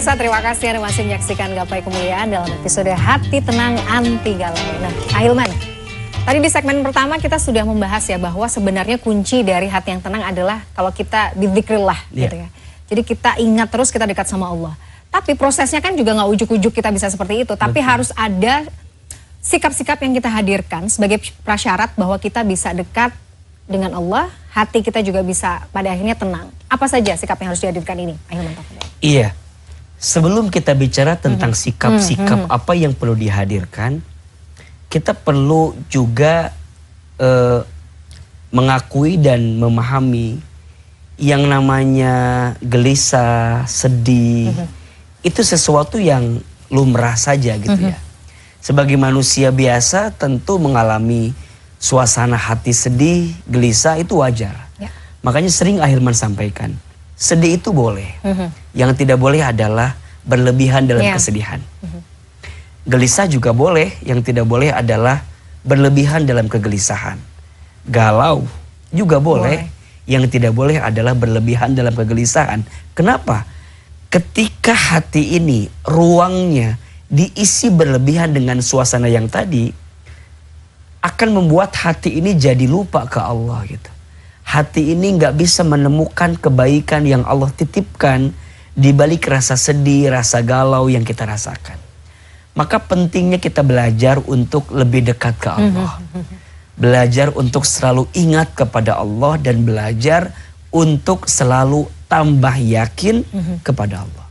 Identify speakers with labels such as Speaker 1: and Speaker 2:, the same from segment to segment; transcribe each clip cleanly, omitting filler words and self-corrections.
Speaker 1: Pemirsa, terima kasih Anda masih menyaksikan Gapai Kemuliaan dalam episode Hati Tenang Anti Galau. Nah, Ahilman, tadi di segmen pertama kita sudah membahas ya bahwa sebenarnya kunci dari hati yang tenang adalah kalau kita bidzikrillah gitu ya. Jadi kita ingat terus kita dekat sama Allah. Tapi prosesnya kan juga nggak ujuk-ujuk kita bisa seperti itu. Tapi harus ada sikap-sikap yang kita hadirkan sebagai prasyarat bahwa kita bisa dekat dengan Allah, hati kita juga bisa pada akhirnya tenang. Apa saja sikap yang harus dihadirkan ini? Ahilman.
Speaker 2: Iya. Sebelum kita bicara tentang sikap-sikap apa yang perlu dihadirkan, kita perlu juga mengakui dan memahami yang namanya gelisah, sedih, itu sesuatu yang lumrah saja gitu ya. Sebagai manusia biasa tentu mengalami suasana hati sedih, gelisah itu wajar. Ya. Makanya sering Ahilman sampaikan, sedih itu boleh. Yang tidak boleh adalah berlebihan dalam kesedihan. Gelisah juga boleh, yang tidak boleh adalah berlebihan dalam kegelisahan. Galau juga boleh, yang tidak boleh adalah berlebihan dalam kegelisahan. Kenapa? Ketika hati ini ruangnya diisi berlebihan dengan suasana yang tadi, akan membuat hati ini jadi lupa ke Allah gitu. Hati ini nggak bisa menemukan kebaikan yang Allah titipkan di balik rasa sedih, rasa galau yang kita rasakan. Maka pentingnya kita belajar untuk lebih dekat ke Allah. Belajar untuk selalu ingat kepada Allah dan belajar untuk selalu tambah yakin kepada Allah.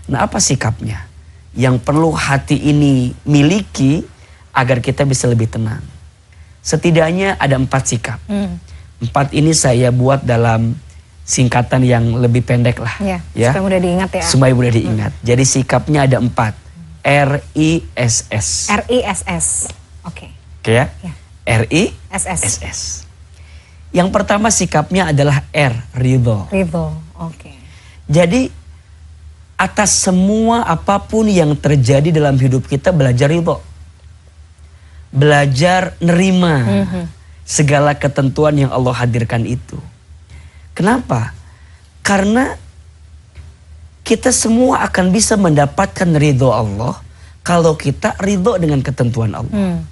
Speaker 2: Nah, apa sikapnya yang perlu hati ini miliki agar kita bisa lebih tenang? Setidaknya ada 4 sikap. 4 ini saya buat dalam singkatan yang lebih pendek lah. Ya,
Speaker 1: supaya mudah diingat ya.
Speaker 2: Supaya mudah diingat. Jadi sikapnya ada 4. RISS.
Speaker 1: RISS. Oke.
Speaker 2: Oke ya? RISS. Yang pertama sikapnya adalah R, ridho.
Speaker 1: Ridho, oke.
Speaker 2: Jadi atas semua apapun yang terjadi dalam hidup kita belajar ridho. Belajar nerima segala ketentuan yang Allah hadirkan itu. Kenapa? Karena kita semua akan bisa mendapatkan ridho Allah kalau kita ridho dengan ketentuan Allah.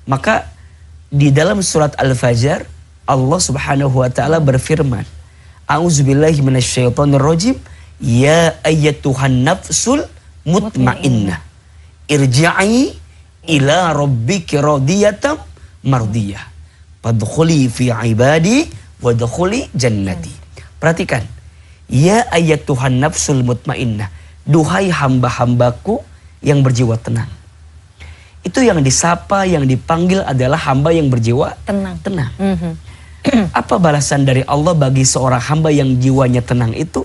Speaker 2: Maka di dalam surat Al-Fajr Allah Subhanahu wa taala berfirman, A'udzubillahi minasyaitonirrajim, ya ayyatuhan nafsul mutmainnah, irji'i ila rabbiki radiyatan mardiyah, fadkhuli fi ibadi wadkhuli jannati. Perhatikan, ya ayyatuhan nafsul mutmainnah, duhai hamba-hambaku yang berjiwa tenang. Itu yang disapa, yang dipanggil adalah hamba yang berjiwa tenang. Apa balasan dari Allah bagi seorang hamba yang jiwanya tenang itu?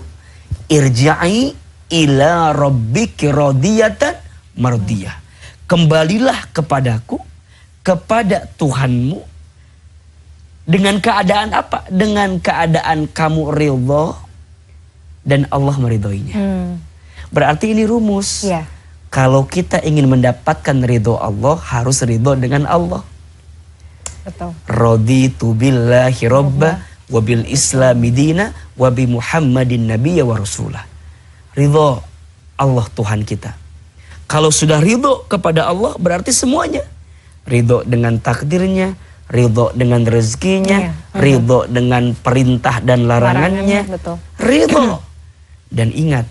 Speaker 2: Irja'i ila rabbiki radiyatan mardiyah. Kembalilah kepadaku, kepada Tuhanmu, dengan keadaan apa? Dengan keadaan kamu ridho dan Allah meridhoinya. Berarti ini rumus. Kalau kita ingin mendapatkan ridho Allah, harus ridho dengan Allah.
Speaker 1: Betul.
Speaker 2: Raditu billahi robba wa bil islami dina wa bi Muhammadin nabiyya wa rasulah. Ridho Allah Tuhan kita. Kalau sudah ridho kepada Allah berarti semuanya. Ridho dengan takdirnya, ridho dengan rezekinya, ridho dengan perintah dan larangannya. Ridho. Dan ingat,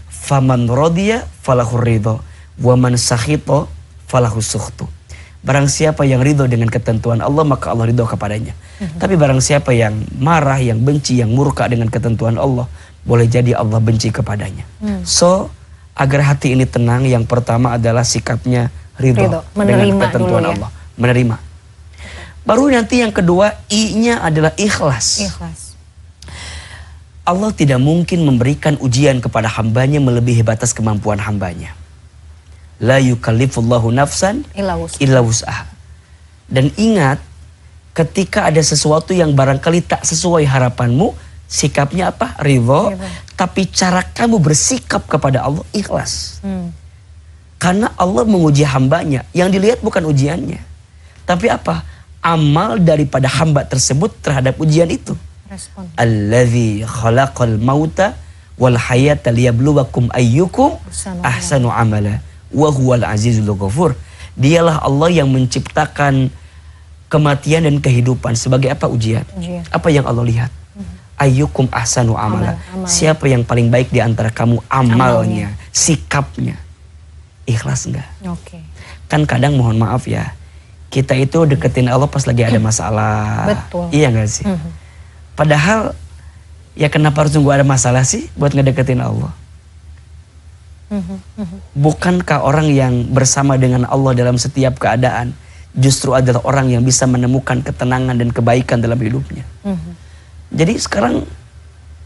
Speaker 2: faman rodiya falahur ridho, waman sakhito falahus sukhtu. Barang siapa yang ridho dengan ketentuan Allah, maka Allah ridho kepadanya. Tapi barang siapa yang marah, yang benci, yang murka dengan ketentuan Allah, boleh jadi Allah benci kepadanya. So, agar hati ini tenang, yang pertama adalah sikapnya ridho dengan ketentuan Allah. Menerima. Baru nanti yang kedua, I-nya adalah ikhlas. Allah tidak mungkin memberikan ujian kepada hambanya melebihi batas kemampuan hambanya. La yukallifullahu nafsan illa wus'aha. Dan ingat, ketika ada sesuatu yang barangkali tak sesuai harapanmu, sikapnya apa? Ridho. Tapi cara kamu bersikap kepada Allah ikhlas. Karena Allah menguji hambanya. Yang dilihat bukan ujiannya, tapi apa? Amal daripada hamba tersebut terhadap ujian itu. Allazi khalaqal mauta wal hayata liyabluwakum ayyukum ahsanu amala wa huwal azizul ghafur. Dialah Allah yang menciptakan kematian dan kehidupan sebagai apa? Ujian. Apa yang Allah lihat? Ayyukum ahsanu amala. Siapa yang paling baik di antara kamu amalnya, sikapnya. Ikhlas enggak? Kan kadang mohon maaf ya, kita itu deketin Allah pas lagi ada masalah.
Speaker 1: Betul.
Speaker 2: Iya enggak sih? Padahal ya kenapa harus nunggu ada masalah sih buat ngedeketin Allah? Bukankah orang yang bersama dengan Allah dalam setiap keadaan justru adalah orang yang bisa menemukan ketenangan dan kebaikan dalam hidupnya? Jadi sekarang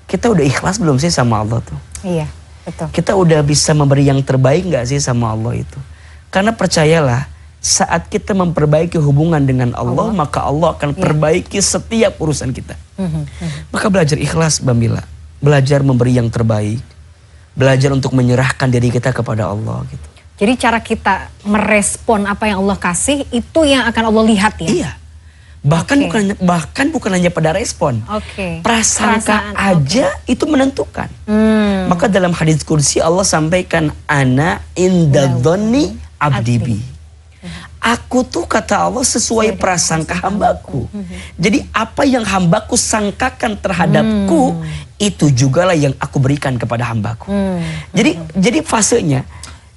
Speaker 2: kita udah ikhlas belum sih sama Allah tuh?
Speaker 1: Iya, betul.
Speaker 2: Kita udah bisa memberi yang terbaik gak sih sama Allah itu? Karena percayalah, saat kita memperbaiki hubungan dengan Allah, maka Allah akan perbaiki setiap urusan kita. Maka belajar ikhlas, Mbak Mila. Belajar memberi yang terbaik. Belajar untuk menyerahkan diri kita kepada Allah gitu.
Speaker 1: Jadi cara kita merespon apa yang Allah kasih itu yang akan Allah lihat ya?
Speaker 2: Iya. Bahkan bukan hanya pada respon. Prasangka aja itu menentukan. Maka dalam hadits kursi Allah sampaikan ana inda dhonni abdibi. Aku tuh kata Allah sesuai prasangka hambaku. Jadi apa yang hambaku sangkakan terhadapku itu jugalah yang aku berikan kepada hambaku. Jadi fasenya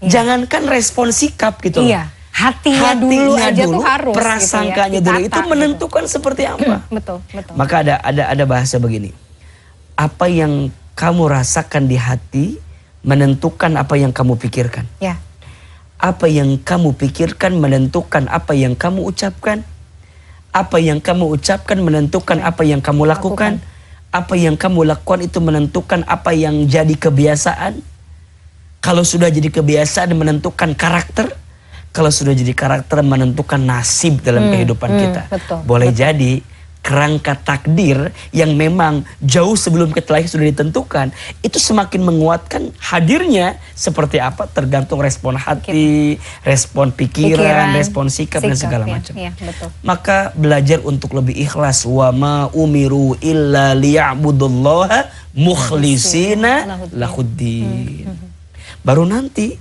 Speaker 2: jangankan respon sikap gitu.
Speaker 1: Iya. Hatinya dulu aja tuh harus
Speaker 2: prasangkanya
Speaker 1: gitu ya,
Speaker 2: dulu itu menentukan gitu. Seperti apa.
Speaker 1: Betul.
Speaker 2: Maka ada bahasa begini. Apa yang kamu rasakan di hati menentukan apa yang kamu pikirkan.
Speaker 1: Ya.
Speaker 2: Apa yang kamu pikirkan menentukan apa yang kamu ucapkan. Apa yang kamu ucapkan menentukan apa yang kamu lakukan. Apa yang kamu lakukan itu menentukan apa yang jadi kebiasaan. Kalau sudah jadi kebiasaan menentukan karakter. Kalau sudah jadi karakter menentukan nasib dalam kehidupan kita. Boleh jadi kerangka takdir yang memang jauh sebelum kita lahir sudah ditentukan, itu semakin menguatkan hadirnya seperti apa tergantung respon hati, respon pikiran, respon sikap dan segala macam.
Speaker 1: Ya, betul.
Speaker 2: Maka belajar untuk lebih ikhlas. Wa ma umiru illa liya'budullaha mukhlisina lahuddin. Baru nanti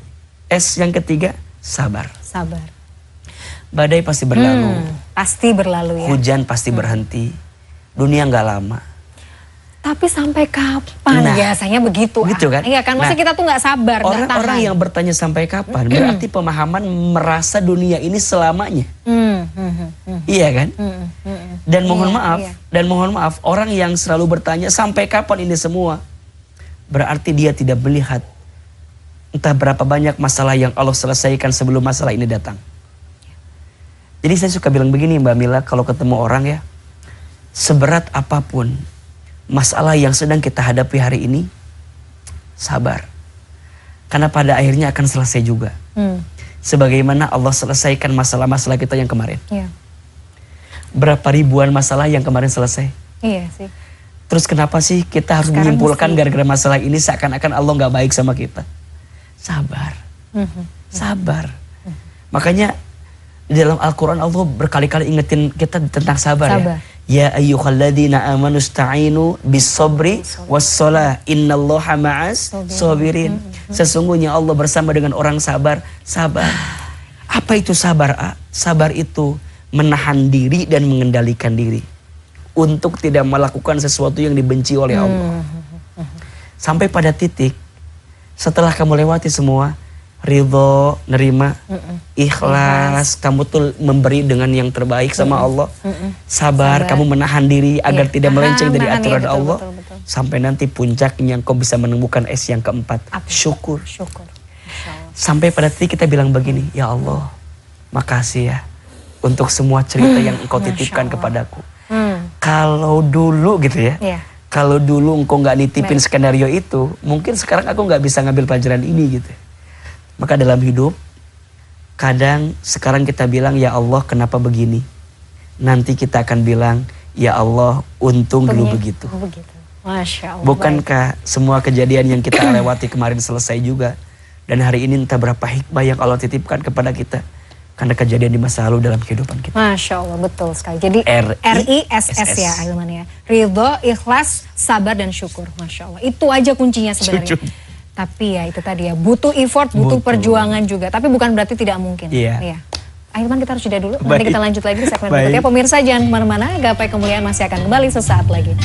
Speaker 2: yang ketiga sabar. Badai pasti berlalu.
Speaker 1: Pasti berlalu ya.
Speaker 2: Hujan pasti berhenti. Dunia nggak lama.
Speaker 1: Tapi sampai kapan biasanya begitu?
Speaker 2: Gitu kan?
Speaker 1: Iya kan, maksudnya kita tuh nggak sabar.
Speaker 2: Orang yang bertanya sampai kapan, berarti pemahaman merasa dunia ini selamanya. Iya kan? Dan mohon maaf, orang yang selalu bertanya sampai kapan ini semua, berarti dia tidak melihat entah berapa banyak masalah yang Allah selesaikan sebelum masalah ini datang. Jadi saya suka bilang begini Mbak Mila, kalau ketemu orang ya, seberat apapun masalah yang sedang kita hadapi hari ini, sabar. Karena pada akhirnya akan selesai juga. Sebagaimana Allah selesaikan masalah-masalah kita yang kemarin. Berapa ribuan masalah yang kemarin selesai.
Speaker 1: Iya sih.
Speaker 2: Terus kenapa sih kita harus menyimpulkan gara-gara masalah ini seakan-akan Allah gak baik sama kita? Sabar. Sabar. Makanya di dalam Al-Quran Allah berkali-kali ingetin kita tentang sabar. Ya. Ya ayyuhalladzina amanu ista'inu bis-sabri was-shalah innallaha ma'as sabirin. Sesungguhnya Allah bersama dengan orang sabar. Sabar. Apa itu sabar? Sabar itu menahan diri dan mengendalikan diri untuk tidak melakukan sesuatu yang dibenci oleh Allah. Sampai pada titik setelah kamu lewati semua, ridho, nerima, ikhlas, kamu tuh memberi dengan yang terbaik sama Allah. Sabar, kamu menahan diri agar tidak melenceng dari aturan Allah. Betul. Sampai nanti puncaknya kau bisa menemukan yang keempat, syukur. Sampai pada titik kita bilang begini, ya Allah, makasih ya untuk semua cerita yang engkau titipkan kepadaku. Kalau dulu gitu ya. Kalau dulu engkau gak nitipin skenario itu, mungkin sekarang aku gak bisa ngambil pelajaran ini gitu. Maka dalam hidup, kadang sekarang kita bilang, ya Allah kenapa begini? Nanti kita akan bilang, ya Allah untung dulu begitu.
Speaker 1: Masya Allah.
Speaker 2: Bukankah semua kejadian yang kita lewati kemarin selesai juga? Dan hari ini entah berapa hikmah yang Allah titipkan kepada kita. karena kejadian di masa lalu dalam kehidupan kita.
Speaker 1: Masya Allah, betul sekali. Jadi RISS ya Ahilman ya. Ridho, ikhlas, sabar dan syukur. Masya Allah. Itu aja kuncinya sebenarnya. Tapi ya itu tadi ya, butuh effort, butuh perjuangan juga. Tapi bukan berarti tidak mungkin.
Speaker 2: Iya.
Speaker 1: Ahilman, kita harus jeda dulu. Nanti kita lanjut lagi di segmen berikutnya. Pemirsa jangan kemana-mana, Gapai Kemuliaan masih akan kembali sesaat lagi.